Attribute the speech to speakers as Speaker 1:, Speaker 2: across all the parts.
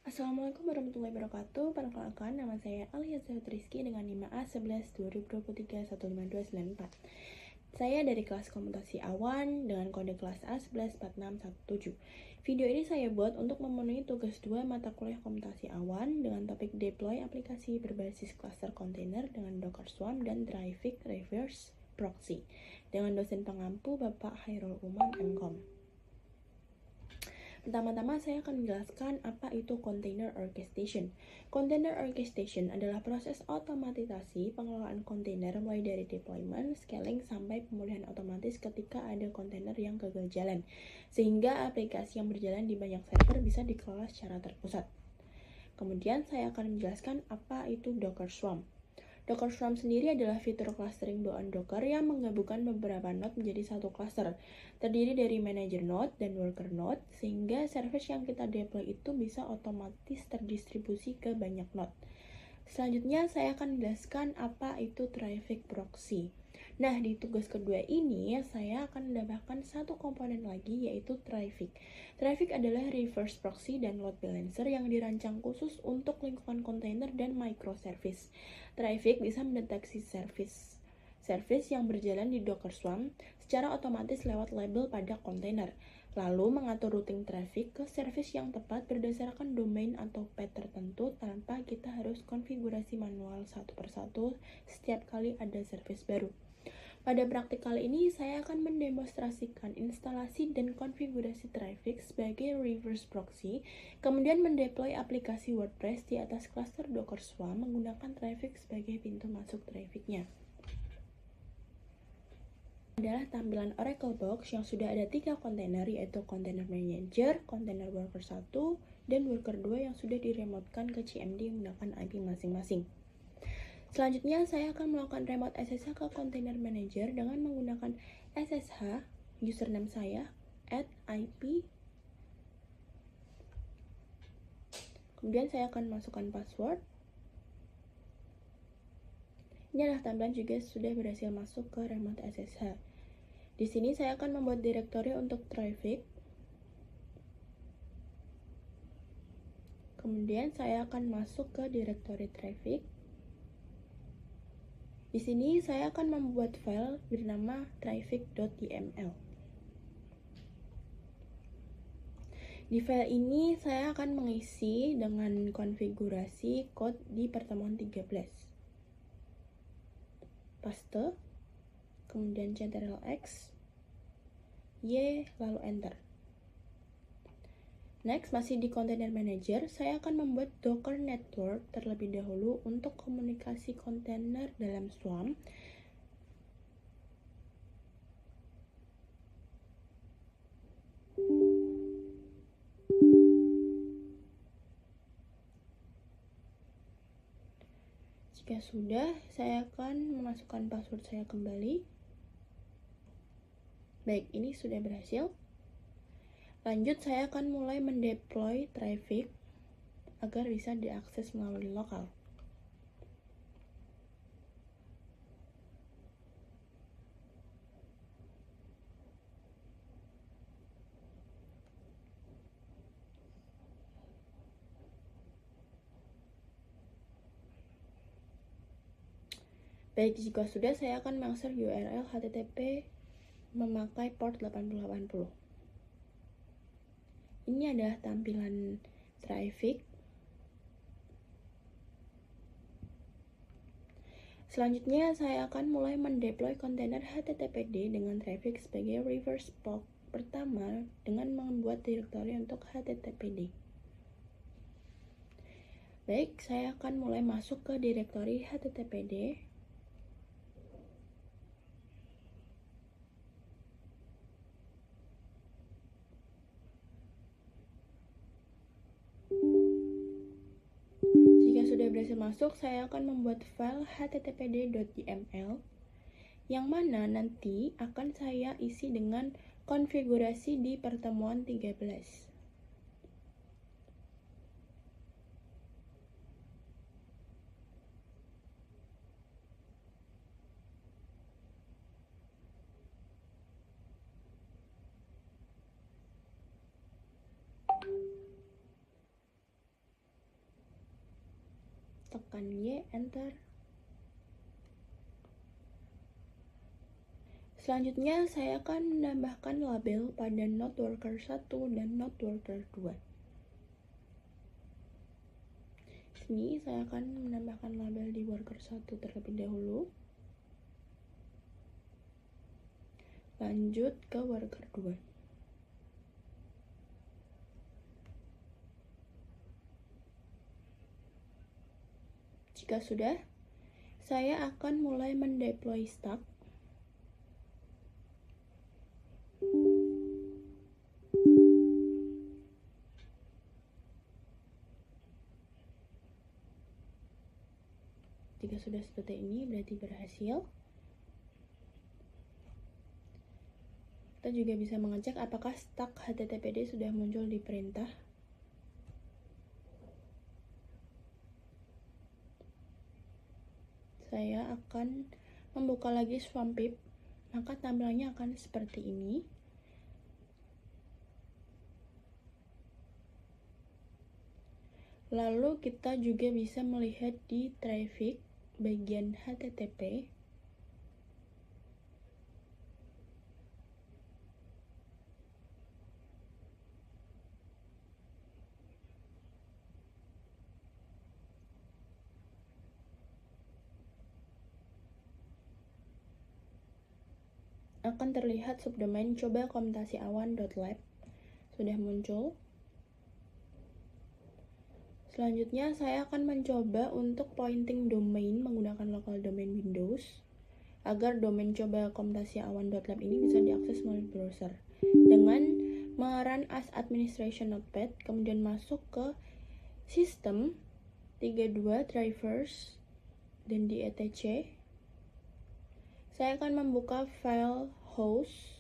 Speaker 1: Assalamualaikum warahmatullahi wabarakatuh. Perkenalkan, nama saya Alia Zahid Rizky dengan NIM A11 2023 15294. Saya dari kelas komputasi awan dengan kode kelas A114617. Video ini saya buat untuk memenuhi tugas 2 mata kuliah komputasi awan dengan topik deploy aplikasi berbasis cluster container dengan Docker Swarm dan Traffic Reverse Proxy dengan dosen pengampu Bapak Hairul Umam MKOM. Pertama-tama saya akan menjelaskan apa itu Container Orchestration. Container Orchestration adalah proses otomatisasi pengelolaan kontainer mulai dari deployment, scaling, sampai pemulihan otomatis ketika ada kontainer yang gagal jalan, sehingga aplikasi yang berjalan di banyak server bisa dikelola secara terpusat. Kemudian saya akan menjelaskan apa itu Docker Swarm. Docker Swarm sendiri adalah fitur clustering bawaan Docker yang menggabungkan beberapa node menjadi satu cluster, terdiri dari manager node dan worker node, sehingga service yang kita deploy itu bisa otomatis terdistribusi ke banyak node. Selanjutnya saya akan menjelaskan apa itu traffic proxy. Nah, di tugas kedua ini saya akan menambahkan satu komponen lagi, yaitu traffic. Traffic adalah reverse proxy dan load balancer yang dirancang khusus untuk lingkungan kontainer dan microservice. Traffic bisa mendeteksi service yang berjalan di Docker Swarm secara otomatis lewat label pada kontainer, lalu mengatur routing traffic ke service yang tepat berdasarkan domain atau path tertentu tanpa kita harus konfigurasi manual satu persatu setiap kali ada service baru. Pada praktik kali ini, saya akan mendemonstrasikan instalasi dan konfigurasi traffic sebagai reverse proxy, kemudian mendeploy aplikasi WordPress di atas cluster Docker Swarm menggunakan traffic sebagai pintu masuk trafficnya. Adalah tampilan Oracle Box yang sudah ada 3 kontainer, yaitu Container Manager, Container Worker 1, dan Worker 2 yang sudah diremotekan ke CMD menggunakan IP masing-masing. Selanjutnya, saya akan melakukan remote SSH ke Container Manager dengan menggunakan SSH username saya @ip. Kemudian saya akan masukkan password. Ini adalah tampilan juga sudah berhasil masuk ke remote SSH. Di sini saya akan membuat direktori untuk traffic. Kemudian saya akan masuk ke direktori traffic. Di sini saya akan membuat file bernama traffic.yml. Di file ini saya akan mengisi dengan konfigurasi code di pertemuan 13. Paste, kemudian Ctrl+X, Y, lalu Enter. Next, masih di Container Manager, saya akan membuat Docker Network terlebih dahulu untuk komunikasi kontainer dalam Swarm. Jika sudah, saya akan memasukkan password saya kembali. Baik, ini sudah berhasil. Lanjut, saya akan mulai mendeploy traffic agar bisa diakses melalui lokal. Baik, jika sudah, saya akan menginsert URL HTTP memakai port 8080. Ini adalah tampilan traffic. Selanjutnya, saya akan mulai mendeploy kontainer HTTPD dengan traffic sebagai reverse proxy pertama dengan membuat direktori untuk HTTPD. Baik, saya akan mulai masuk ke direktori HTTPD. Jika sudah berhasil masuk, saya akan membuat file httpd.yml yang mana nanti akan saya isi dengan konfigurasi di pertemuan 13. tekan Y, enter. Selanjutnya, saya akan menambahkan label pada node worker 1 dan node worker 2. Sini saya akan menambahkan label di worker 1 terlebih dahulu. Lanjut ke worker 2. Jika sudah, saya akan mulai mendeploy stack. Jika sudah seperti ini, berarti berhasil. Kita juga bisa mengecek apakah stack HTTPD sudah muncul di perintah. Saya akan membuka lagi Swampip, maka tampilannya akan seperti ini. Lalu kita juga bisa melihat di traffic bagian HTTP. Akan terlihat subdomain coba komutasi awan.lab sudah muncul. Selanjutnya saya akan mencoba untuk pointing domain menggunakan local domain Windows agar domain coba komutasi awan.lab ini bisa diakses melalui browser dengan merun as administration notepad, kemudian masuk ke sistem 32 drivers dan di etc. Saya akan membuka file host.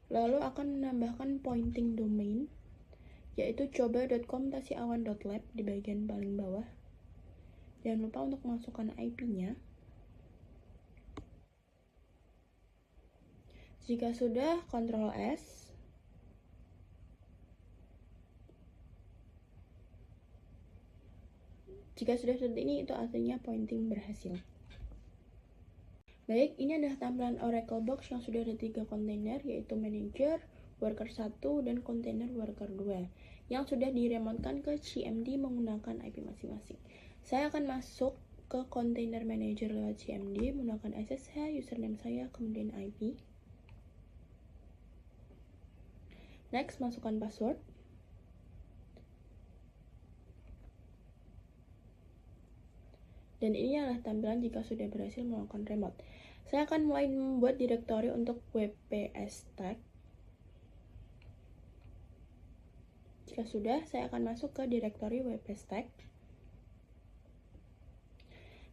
Speaker 1: Lalu akan menambahkan pointing domain, yaitu coba.komutasiawan.lab di bagian paling bawah. Jangan lupa untuk masukkan IP-nya. Jika sudah, Ctrl S. Jika sudah seperti ini, itu artinya pointing berhasil. Baik, ini adalah tampilan Oracle Box yang sudah ada 3 kontainer, yaitu manager, worker 1, dan kontainer worker 2, yang sudah diremotekan ke CMD menggunakan IP masing-masing. Saya akan masuk ke kontainer manager lewat CMD menggunakan SSH, username saya, kemudian IP. Next, masukkan password. Dan ini adalah tampilan jika sudah berhasil melakukan remote. Saya akan mulai membuat direktori untuk WP Stack. Jika sudah, saya akan masuk ke direktori WP Stack.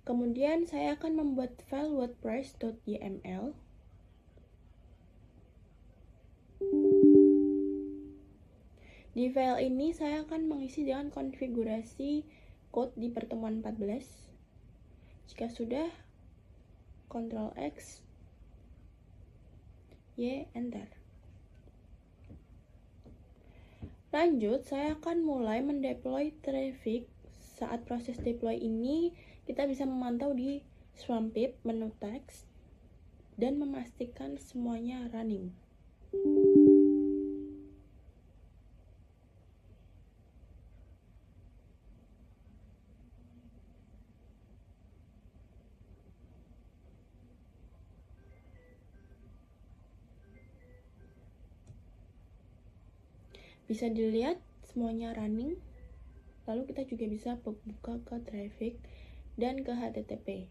Speaker 1: Kemudian saya akan membuat file wordpress.yml. Di file ini saya akan mengisi dengan konfigurasi code di pertemuan 14. Jika sudah, Ctrl X, Y, enter. Lanjut, saya akan mulai mendeploy traffic. Saat proses deploy ini, kita bisa memantau di Swampip menu text dan memastikan semuanya running. Bisa dilihat semuanya running. Lalu kita juga bisa buka ke traffic dan ke HTTP.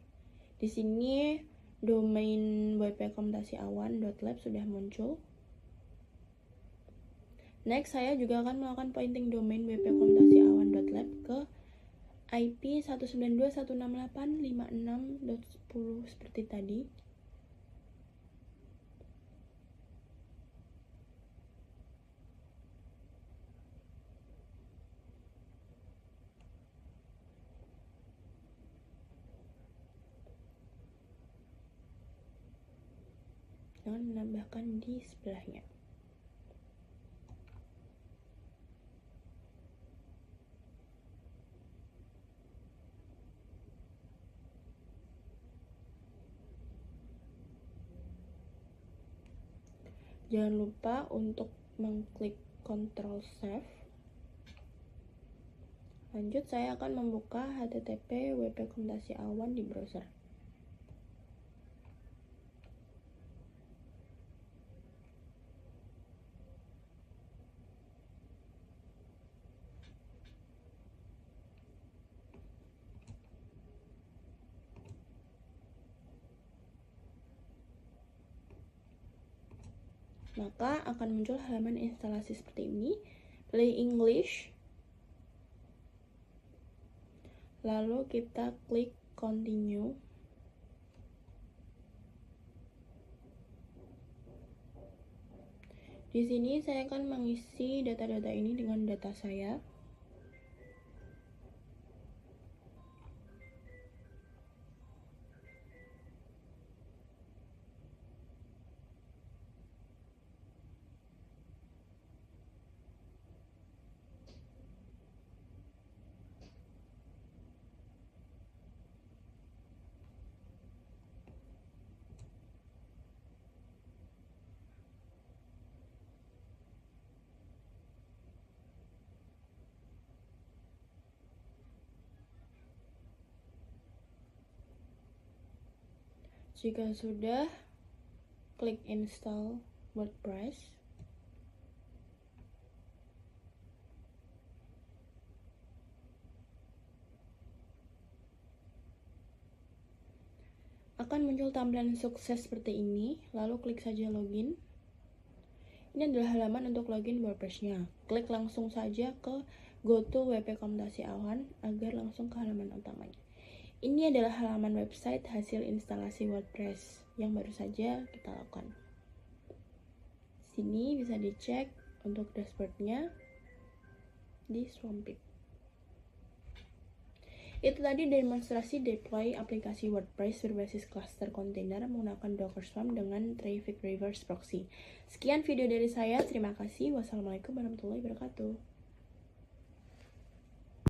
Speaker 1: Di sini domain wp komutasiawan.lab sudah muncul. Next, saya juga akan melakukan pointing domain wp-awan.lab ke IP 192.168.56.10 seperti tadi. Dengan menambahkan di sebelahnya. Jangan lupa untuk mengklik Ctrl Save. Lanjut, saya akan membuka http wp-awan di browser. Maka akan muncul halaman instalasi seperti ini. Pilih English. Lalu kita klik Continue. Di sini saya akan mengisi data-data ini dengan data saya. Jika sudah, klik Install WordPress. Akan muncul tampilan sukses seperti ini, lalu klik saja Login. Ini adalah halaman untuk login WordPress-nya. Klik langsung saja ke Go to WP Komputasi Awan agar langsung ke halaman utamanya. Ini adalah halaman website hasil instalasi WordPress yang baru saja kita lakukan. Sini bisa dicek untuk dashboardnya di Swampit. Itu tadi demonstrasi deploy aplikasi WordPress berbasis cluster container menggunakan Docker Swarm dengan Traffic Reverse Proxy. Sekian video dari saya, terima kasih. Wassalamualaikum warahmatullahi wabarakatuh.